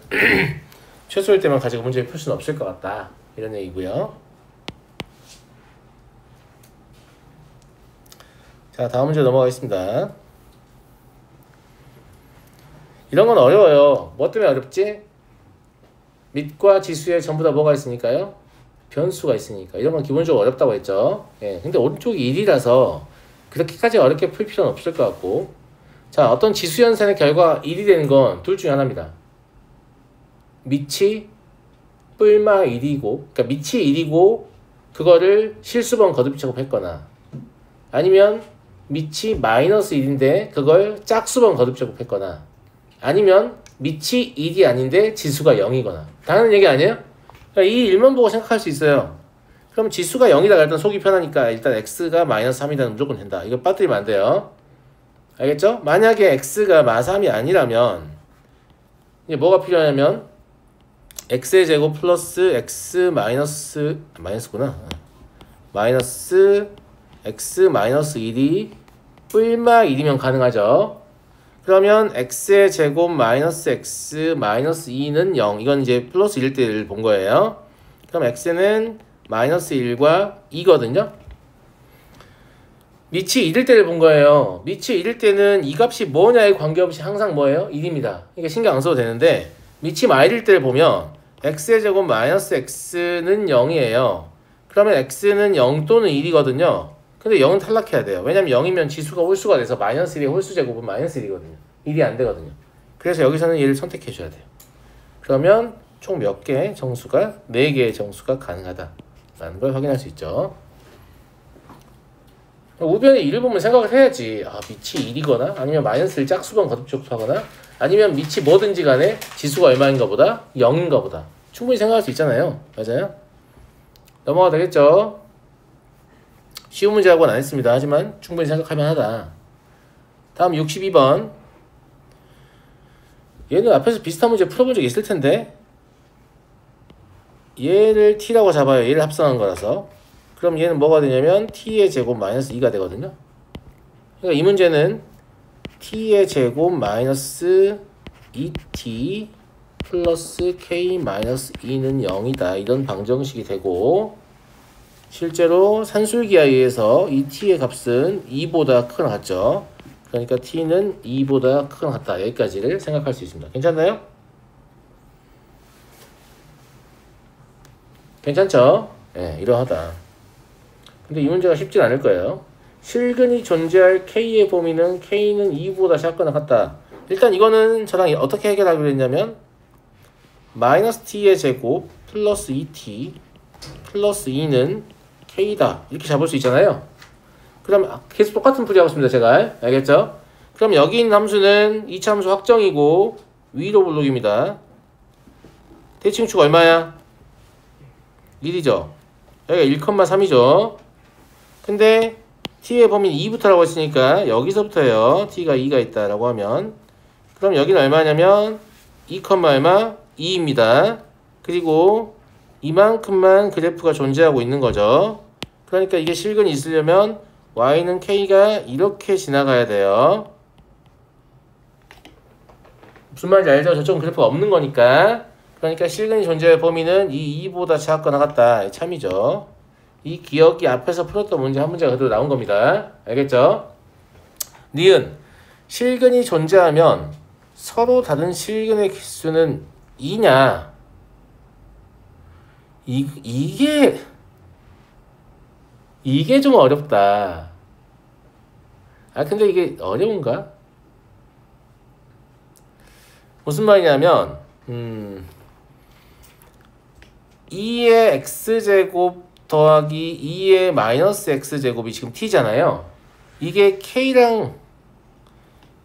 최소일 때만 가지고 문제를 풀 수는 없을 것 같다. 이런 얘기고요. 자, 다음 문제 넘어가겠습니다. 이런 건 어려워요. 뭐 때문에 어렵지? 밑과 지수에 전부 다 뭐가 있으니까요? 변수가 있으니까. 이런 건 기본적으로 어렵다고 했죠. 예. 근데 오른쪽이 1이라서 그렇게까지 어렵게 풀 필요는 없을 것 같고. 자, 어떤 지수 연산의 결과 1이 되는 건 둘 중에 하나입니다. 밑이 뿔마 1이고, 그러니까 밑이 1이고 그거를 실수번 거듭 제곱했거나, 아니면 밑이 마이너스 1인데 그걸 짝수번 거듭 제곱했거나, 아니면 밑이 1이 아닌데 지수가 0이거나. 당연한 얘기 아니에요? 그러니까 이 일만 보고 생각할 수 있어요. 그럼 지수가 0이다 일단 속이 편하니까 일단 x가 마이너스 3이다 무조건 된다. 이거 빠뜨리면 안 돼요. 알겠죠? 만약에 x가 마3이 아니라면 이제 뭐가 필요하냐면 x의 제곱 플러스 x 마이너스구나. 마이너스 x 마이너스 1이 뿔마 1이면 가능하죠. 그러면 x의 제곱 마이너스 x 마이너스 2는 0. 이건 이제 플러스 1일 때를 본 거예요. 그럼 x는 마이너스 1과 2거든요. 밑이 1일 때를 본 거예요. 밑이 1일 때는 이 값이 뭐냐에 관계없이 항상 뭐예요? 1입니다. 그러니까 신경 안 써도 되는데 밑이 마일일 때를 보면 x의 제곱 마이너스 x는 0이에요. 그러면 x는 0 또는 1이거든요. 근데 0은 탈락해야 돼요. 왜냐면 0이면 지수가 홀수가 돼서 마이너스 1의 홀수 제곱은 마이너스 1이거든요. 1이 안 되거든요. 그래서 여기서는 얘를 선택해 줘야 돼요. 그러면 총 몇 개의 정수가? 4개의 정수가 가능하다라는 걸 확인할 수 있죠. 우변에 1을 보면 생각을 해야지. 아, 밑이 1이거나 아니면 마이너스 1 짝수번 거듭 제곱하거나 아니면 밑이 뭐든지 간에 지수가 얼마인가 보다 0인가 보다 충분히 생각할 수 있잖아요. 맞아요? 넘어가도 되겠죠? 쉬운 문제하고는 안 했습니다. 하지만 충분히 생각할 만하다. 다음 62번. 얘는 앞에서 비슷한 문제 풀어본 적이 있을 텐데 얘를 t라고 잡아요. 얘를 합성한 거라서. 그럼 얘는 뭐가 되냐면 t의 제곱 마이너스 2가 되거든요. 그러니까 이 문제는 t의 제곱 마이너스 2t 플러스 k 마이너스 2는 0이다. 이런 방정식이 되고 실제로 산술기하에 의해서 이 t의 값은 2보다 크거나 같죠. 그러니까 t는 2보다 크거나 같다. 여기까지를 생각할 수 있습니다. 괜찮나요? 괜찮죠? 네, 이러하다. 근데 이 문제가 쉽진 않을 거예요. 실근이 존재할 k의 범위는 k는 2보다 작거나 같다. 일단 이거는 저랑 어떻게 해결하기로 했냐면 마이너스 t의 제곱 플러스 2t 플러스 2는 k다. 이렇게 잡을 수 있잖아요. 그럼 계속 똑같은 풀이 하고 있습니다. 제가. 알겠죠? 그럼 여기 있는 함수는 2차 함수 확정이고 위로 블록입니다. 대칭축 얼마야? 1이죠. 여기가 1,3이죠. 근데 t의 범위는 2부터라고 했으니까 여기서부터예요. t가 2가 있다라고 하면 그럼 여기는 얼마냐면 2, 얼마? 2입니다. 그리고 이만큼만 그래프가 존재하고 있는 거죠. 그러니까 이게 실근이 있으려면 y는 k가 이렇게 지나가야 돼요. 무슨 말인지 알죠? 저쪽은 그래프가 없는 거니까. 그러니까 실근이 존재할 범위는 이 2보다 작거나 같다. 참이죠. 이 기억이 앞에서 풀었던 문제 한 문제가 그대로 나온 겁니다. 알겠죠? 니은 실근이 존재하면 서로 다른 실근의 개수는 2냐? 이게 좀 어렵다. 아 근데 이게 어려운가? 무슨 말이냐면 2의 x제곱 더하기 2의 마이너스 x제곱이 지금 t잖아요. 이게 k랑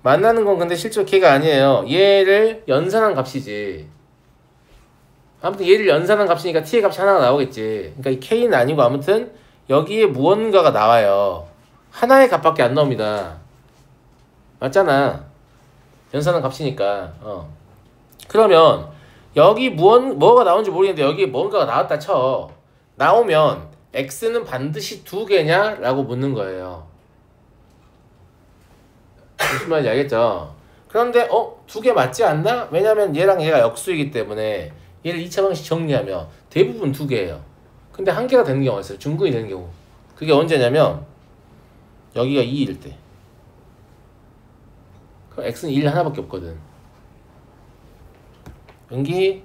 만나는 건 근데 실제로 k가 아니에요. 얘를 연산한 값이지. 아무튼 얘를 연산한 값이니까 t의 값이 하나가 나오겠지. 그러니까 이 k는 아니고 아무튼 여기에 무언가가 나와요. 하나의 값밖에 안 나옵니다. 맞잖아. 연산한 값이니까. 그러면 여기 뭐가 나온지 모르겠는데 여기에 뭔가가 나왔다 쳐. 나오면 x는 반드시 2개냐? 라고 묻는 거예요. 무슨 말인지 알겠죠? 그런데 2개 맞지 않나? 왜냐면 얘랑 얘가 역수이기 때문에 얘를 2차 방식 정리하면 대부분 2개예요. 근데 1개가 되는 경우가 있어요. 중근이 되는 경우. 그게 언제냐면 여기가 2일 때. 그럼 x는 1 하나밖에 없거든. 연기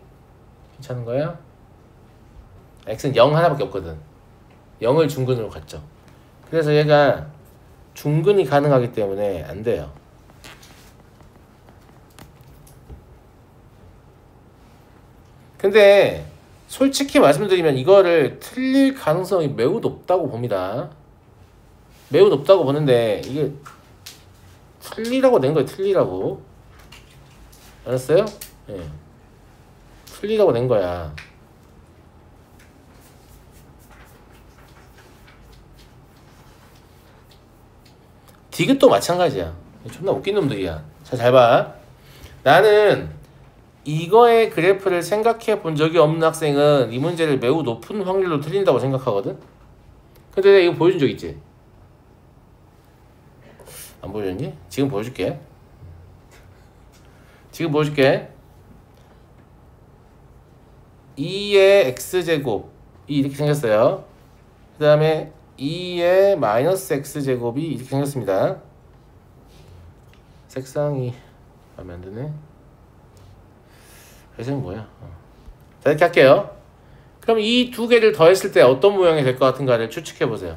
괜찮은 거야? x는 0 하나밖에 없거든. 0을 중근으로 갔죠. 그래서 얘가 중근이 가능하기 때문에 안 돼요. 근데 솔직히 말씀드리면 이거를 틀릴 가능성이 매우 높다고 봅니다. 매우 높다고 보는데 이게 틀리라고 낸 거예요. 틀리라고. 알았어요? 예. 틀리라고 낸 거야. 디귿도 마찬가지야. 존나 웃긴 놈들이야. 자, 잘 봐. 나는 이거의 그래프를 생각해 본 적이 없는 학생은 이 문제를 매우 높은 확률로 틀린다고 생각하거든? 근데 내가 이거 보여준 적 있지? 안 보여줬니? 지금 보여줄게. 지금 보여줄게. 2의 x제곱이 이렇게 생겼어요. 그 다음에 2의 마이너스 x제곱이 이렇게 생겼습니다. 색상이 마음에 안 드네. 회색은 뭐야? 자, 이렇게 할게요. 그럼 이 2개를 더했을 때 어떤 모양이 될 것 같은가를 추측해보세요.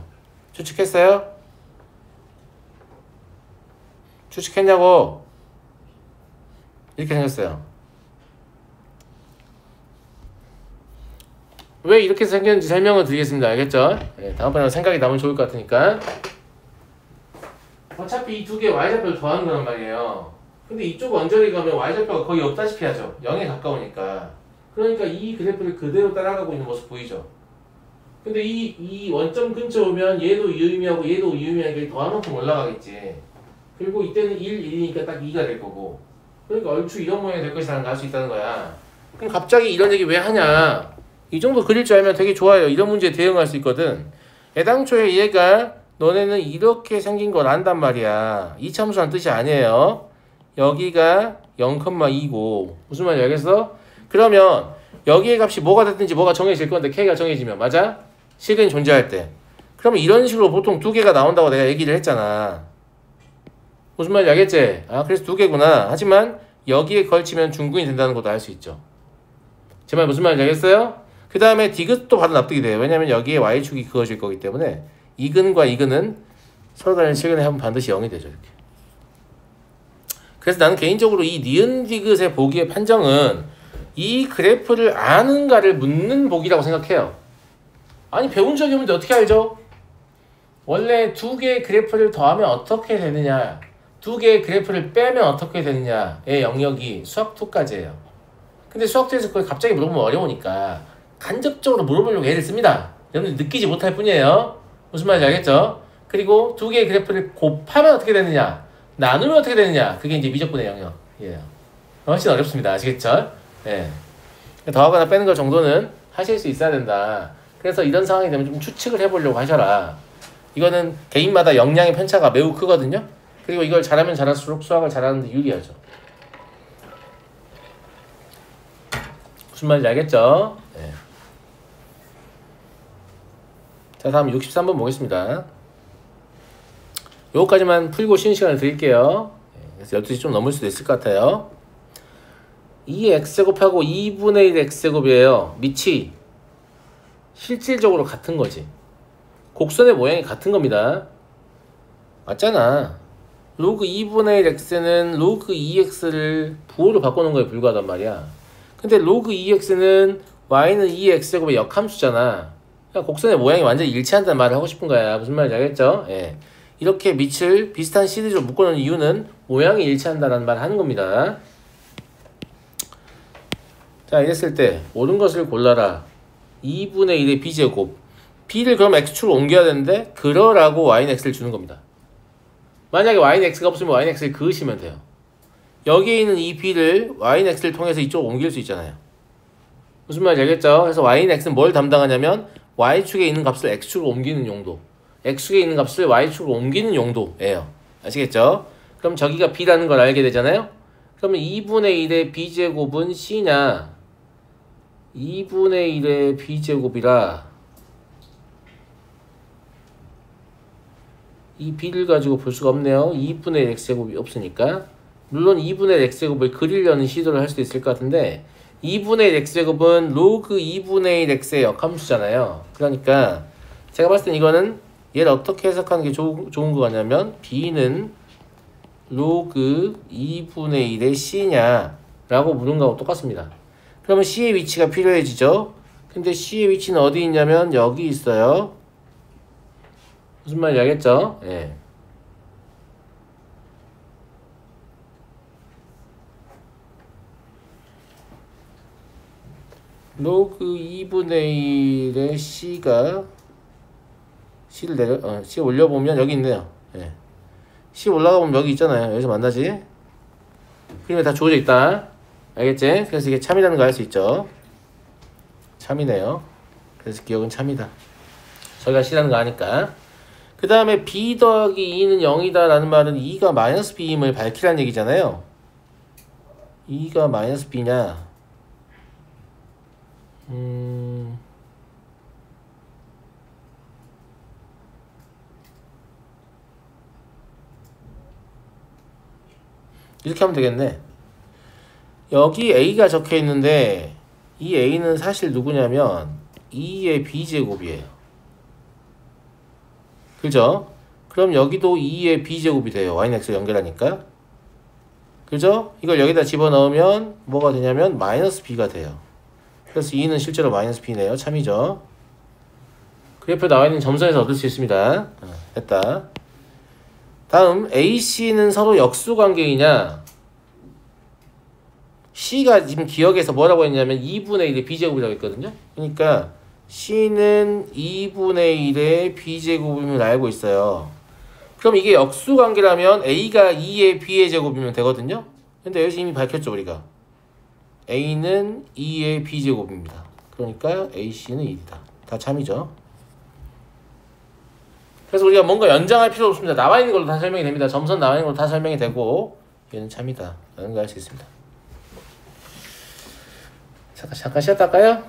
추측했어요? 추측했냐고? 이렇게 생겼어요. 왜 이렇게 생겼는지 설명을 드리겠습니다. 알겠죠? 네, 다음번에 생각이 나면 좋을 것 같으니까. 어차피 이 2개 y좌표를 더하는 거란 말이에요. 근데 이쪽 언저리 가면 y좌표가 거의 없다시피 하죠. 0에 가까우니까. 그러니까 이 그래프를 그대로 따라가고 있는 모습 보이죠? 근데 이 원점 근처 오면 얘도 유의미하고 얘도 유의미하게 더한 만큼 올라가겠지. 그리고 이때는 1, 1이니까 딱 2가 될 거고. 그러니까 얼추 이런 모양이 될 것이라는 걸 알 수 있다는 거야. 그럼 갑자기 이런 얘기 왜 하냐? 이 정도 그릴 줄 알면 되게 좋아요. 이런 문제에 대응할 수 있거든. 애당초에 얘가 너네는 이렇게 생긴 걸 안단 말이야. 이차함수라는 뜻이 아니에요. 여기가 0,2고 무슨 말인지 알겠어? 그러면 여기의 값이 뭐가 됐든지 뭐가 정해질 건데 K가 정해지면 맞아? 실근이 존재할 때. 그러면 이런 식으로 보통 2개가 나온다고 내가 얘기를 했잖아. 무슨 말인지 알겠지? 아, 그래서 2개구나. 하지만 여기에 걸치면 중근이 된다는 것도 알 수 있죠. 제 말 무슨 말인지 알겠어요? 그 다음에 디귿도 바로 납득이 돼요. 왜냐면 여기에 y축이 그어질 거기 때문에 이근과 이근은 서로 다른 실근에 하면 반드시 0이 되죠. 이렇게. 그래서 나는 개인적으로 이 니은 디귿의 보기의 판정은 이 그래프를 아는가를 묻는 보기라고 생각해요. 아니 배운 적이 없는데 어떻게 알죠? 원래 2개의 그래프를 더하면 어떻게 되느냐, 2개의 그래프를 빼면 어떻게 되느냐의 영역이 수학2까지예요. 근데 수학2에서 그걸 갑자기 물어보면 어려우니까 간접적으로 물어보려고 애를 씁니다. 여러분들 느끼지 못할 뿐이에요. 무슨 말인지 알겠죠? 그리고 2개의 그래프를 곱하면 어떻게 되느냐, 나누면 어떻게 되느냐, 그게 이제 미적분의 영역이에요. 훨씬 어렵습니다. 아시겠죠? 예. 더하거나 빼는 것 정도는 하실 수 있어야 된다. 그래서 이런 상황이 되면 좀 추측을 해보려고 하셔라. 이거는 개인마다 역량의 편차가 매우 크거든요. 그리고 이걸 잘하면 잘할수록 수학을 잘하는 데 유리하죠. 무슨 말인지 알겠죠? 네. 자, 다음 63번 보겠습니다. 요거까지만 풀고 쉬는 시간을 드릴게요. 그래서 12시 좀 넘을 수도 있을 것 같아요. 2x제곱하고 2분의 1 x제곱이에요. 밑이 실질적으로 같은 거지. 곡선의 모양이 같은 겁니다. 맞잖아. 로그 2분의 1 x는 로그 2x를 부호로 바꾸는 거에 불과하단 말이야. 근데 로그 2x는 y는 2x제곱의 역함수잖아. 그러니까 곡선의 모양이 완전히 일치한다는 말을 하고 싶은 거야. 무슨 말인지 알겠죠? 예. 이렇게 밑을 비슷한 시리즈로 묶어놓은 이유는 모양이 일치한다는 말을 하는 겁니다. 자, 이랬을 때 옳은 것을 골라라. 2분의 1의 b제곱. b를 그럼 x축으로 옮겨야 되는데 그러라고 y는 x를 주는 겁니다. 만약에 y는 x가 없으면 y는 x를 그으시면 돼요. 여기에 있는 이 b를 y는 x를 통해서 이쪽으로 옮길 수 있잖아요. 무슨 말인지 알겠죠? 그래서 y는 x는 뭘 담당하냐면 y축에 있는 값을 x축으로 옮기는 용도, x축에 있는 값을 y축으로 옮기는 용도예요. 아시겠죠? 그럼 저기가 b라는 걸 알게 되잖아요. 그러면 2분의 1의 b제곱은 c냐, 2분의 1의 b제곱이라 이 b를 가지고 볼 수가 없네요. 2분의 1 x제곱이 없으니까. 물론 2분의 1 x제곱을 그리려는 시도를 할 수도 있을 것 같은데 2분의 1 x제곱은 로그 2분의 1 x의 역함수잖아요. 그러니까 제가 봤을 땐 이거는 얘를 어떻게 해석하는 게 좋은 거 같냐면 b는 로그 2분의 1의 c냐 라고 물은 거하고 똑같습니다. 그러면 c의 위치가 필요해지죠. 근데 c의 위치는 어디 있냐면 여기 있어요. 무슨 말인지 알겠죠? 예. 로그 2분의 1의 c가 c 올려보면 여기 있네요. 예. c 올라가보면 여기 있잖아요. 여기서 만나지? 그림에 다 주어져 있다. 알겠지? 그래서 이게 참이라는 거 알 수 있죠. 참이네요. 그래서 기억은 참이다. 저희가 c라는 거 아니까. 그 다음에 b 더하기 2는 0이다 라는 말은 2가 마이너스 b임을 밝히라는 얘기잖아요. 2가 마이너스 b냐? 이렇게 하면 되겠네. 여기 a가 적혀 있는데 이 a는 사실 누구냐면 2의 b제곱이에요. 그죠? 그럼 여기도 2의 b제곱이 돼요. y는 x로 연결하니까. 그죠? 이걸 여기다 집어넣으면 뭐가 되냐면 마이너스 b가 돼요. 그래서 2는 실제로 마이너스 b네요. 참이죠. 그래프에 나와 있는 점선에서 얻을 수 있습니다. 됐다. 다음 AC는 서로 역수관계이냐? C가 지금 기억에서 뭐라고 했냐면 2분의 1의 b제곱이라고 했거든요. 그러니까 C는 2분의 1의 b제곱임을 알고 있어요. 그럼 이게 역수관계라면 A가 2의 b의 제곱이면 되거든요. 근데 여기서 이미 밝혔죠 우리가. A는 2의 b제곱입니다. 그러니까 AC는 1이다. 다 참이죠. 그래서 우리가 뭔가 연장할 필요 없습니다. 나와 있는 걸로 다 설명이 됩니다. 점선 나와 있는 걸로 다 설명이 되고 얘는 참이다 라는 걸 알 수 있습니다. 잠깐 쉬었다 할까요?